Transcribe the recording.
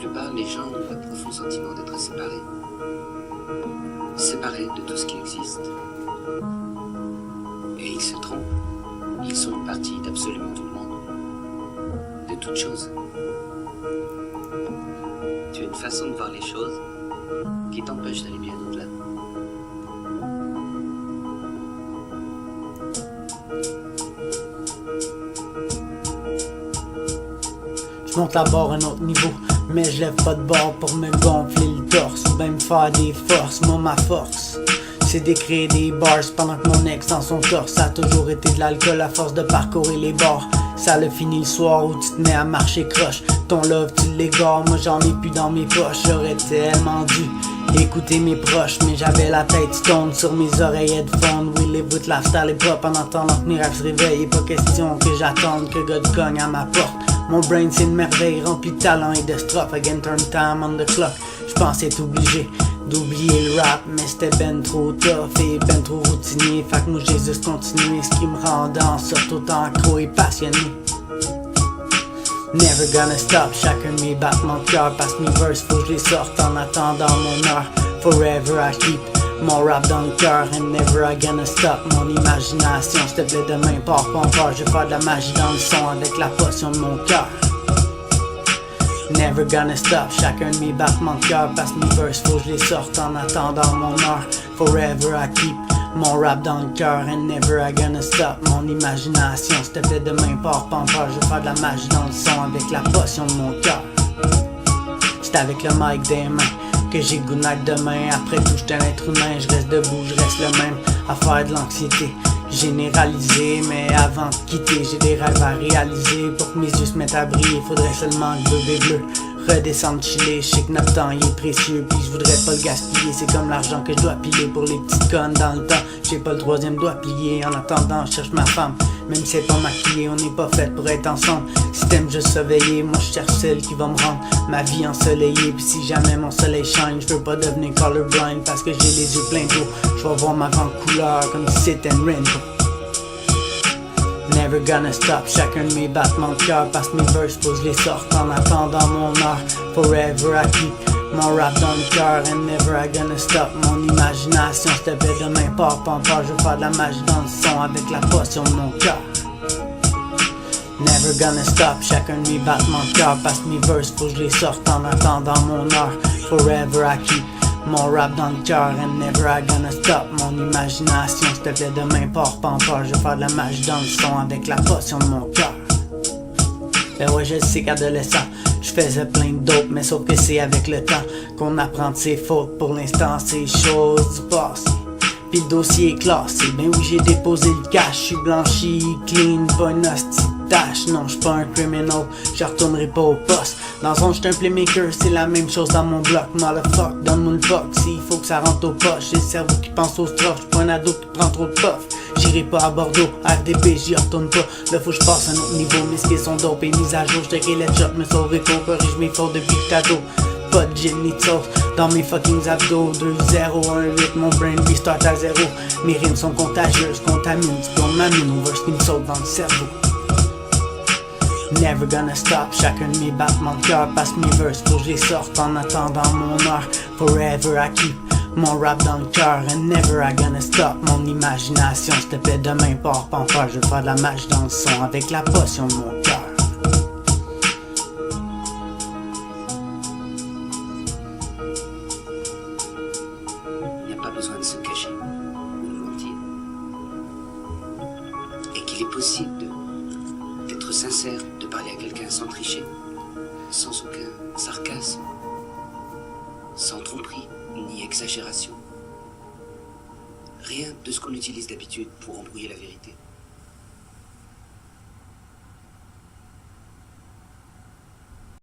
quelque part, les gens ont le profond sentiment d'être séparés. Séparés de tout ce qui existe. Et ils se trompent. Ils sont une partie d'absolument tout le monde. De toute chose. Tu as une façon de voir les choses qui t'empêche d'aller bien au-delà. Je monte la barre à un autre niveau, mais je lève pas de barre pour me gonfler le torse ou même faire des forces. Moi ma force, c'est d'écrire des bars pendant que mon ex dans son torse. Ça a toujours été de l'alcool à force de parcourir les bars. Ça le finit le soir où tu te mets à marcher croche. Ton love tu l'égares, moi j'en ai plus dans mes poches. J'aurais tellement dû écouter mes proches, mais j'avais la tête stone sur mes oreilles headphones. Oui, les bouts de lifestyle est pop en attendant que mes rêves se réveillent. Et pas question que j'attende que God cogne à ma porte. Mon brain c'est une merveille remplie de talent et de strophes. Again turn time on the clock. J'pensais être obligé d'oublier le rap, mais c'était ben trop tough et ben trop routinier. Fait que moi j'ai juste continué, ce qui me rendait en sorte autant accro et passionné. Never gonna stop, chacun de mes battements de cœur passe mes verses, faut que je les sorte en attendant mon heure. Forever I keep mon rap dans le cœur and never I gonna stop. Mon imagination, s'il te plaît demain, pars pas encore, je vais faire de la magie dans le son avec la potion de mon cœur. Never gonna stop, chacun de mes battements de cœur passe mes verses, faut que je les sorte en attendant mon heure. Forever I keep mon rap dans le cœur and never I gonna stop. Mon imagination, s'il te plaît demain, pars pas encore, je vais faire de la magie dans le son avec la potion de mon cœur. C'est avec le mic des mains que j'ai good night demain. Après tout, j'suis un être humain, je reste debout, je reste le même à faire de l'anxiété généralisée. Mais avant de quitter, j'ai des rêves à réaliser. Pour que mes yeux se mettent à briller, faudrait seulement que le bébé bleu redescendre chiller. Je sais que notre temps il est précieux, puis je voudrais pas le gaspiller. C'est comme l'argent que je dois piler pour les petites connes dans le temps. J'ai pas le troisième doigt plié, en attendant je cherche ma femme. Même si elle est pas maquillée, on n'est pas fait pour être ensemble. Si t'aimes juste surveiller, moi je cherche celle qui va me rendre ma vie ensoleillée. Puis si jamais mon soleil shine, je veux pas devenir colorblind parce que j'ai les yeux pleins d'eau. Je vais voir ma grande couleur comme si c'était une rainbow. Never gonna stop, chacun de mes battements de cœur passe mes verses, faut que je les sorte en attendant mon heure. Forever I keep mon rap dans le cœur and never I gonna stop. Mon imagination, s'il te plaît demain, pars pas encore, je vais faire de la magie dans le son avec la potion de mon cœur. Never gonna stop, chacun de mes battements de cœur passe mes verses, faut que je les sorte en attendant mon heure. Forever I keep mon rap dans le cœur and never I gonna stop. Mon imagination, s'il te plaît demain, pars pas encore, je vais faire de la magie dans le son avec la potion de mon cœur. Ben ouais, je sais qu'adolescent, je faisais plein de dope, mais sauf que c'est avec le temps qu'on apprend de ses fautes. Pour l'instant, c'est choses du passé, pis le dossier est classé. Ben oui, j'ai déposé le cash, je suis blanchi, clean, pas une hostie de tâche. Non, j'suis pas un criminal, je retournerai pas au poste. Dans son j'suis un playmaker, c'est la même chose dans mon bloc. Motherfuck, donne-moi le fuck, s'il faut que ça rentre au poche. J'ai le cerveau qui pense aux strophes, j'suis pas un ado qui prend trop de puff. J'irai pas à Bordeaux, RDP, j'y retourne pas. Là faut que j'passe à un autre niveau, mes skills sont dope et mis à jour. J'te les shots, me sauver qu'on corrige mes fautes depuis que t'ado. Pas de gin ni de sauce dans mes fucking abdos. 2-0-1-8, mon brain restart à 0. Mes rimes sont contagieuses, contaminent, diplôme m'amène au verse qui me saute dans le cerveau. Never gonna stop, chacun de mes battements de cœur passe mes verses, faut que je les sorte en attendant mon heure. Forever I keep mon rap dans le cœur and never I gonna stop. Mon imagination, s'il te plaît demain, pars pas encore, je vais faire de la magie dans le son avec la potion de mon cœur. Il n'y a pas besoin de se cacher ou de mentir. Et qu'il est possible d'être sincère, de parler à quelqu'un sans tricher, sans aucun sarcasme, sans tromperie ni exagération. Rien de ce qu'on utilise d'habitude pour embrouiller la vérité.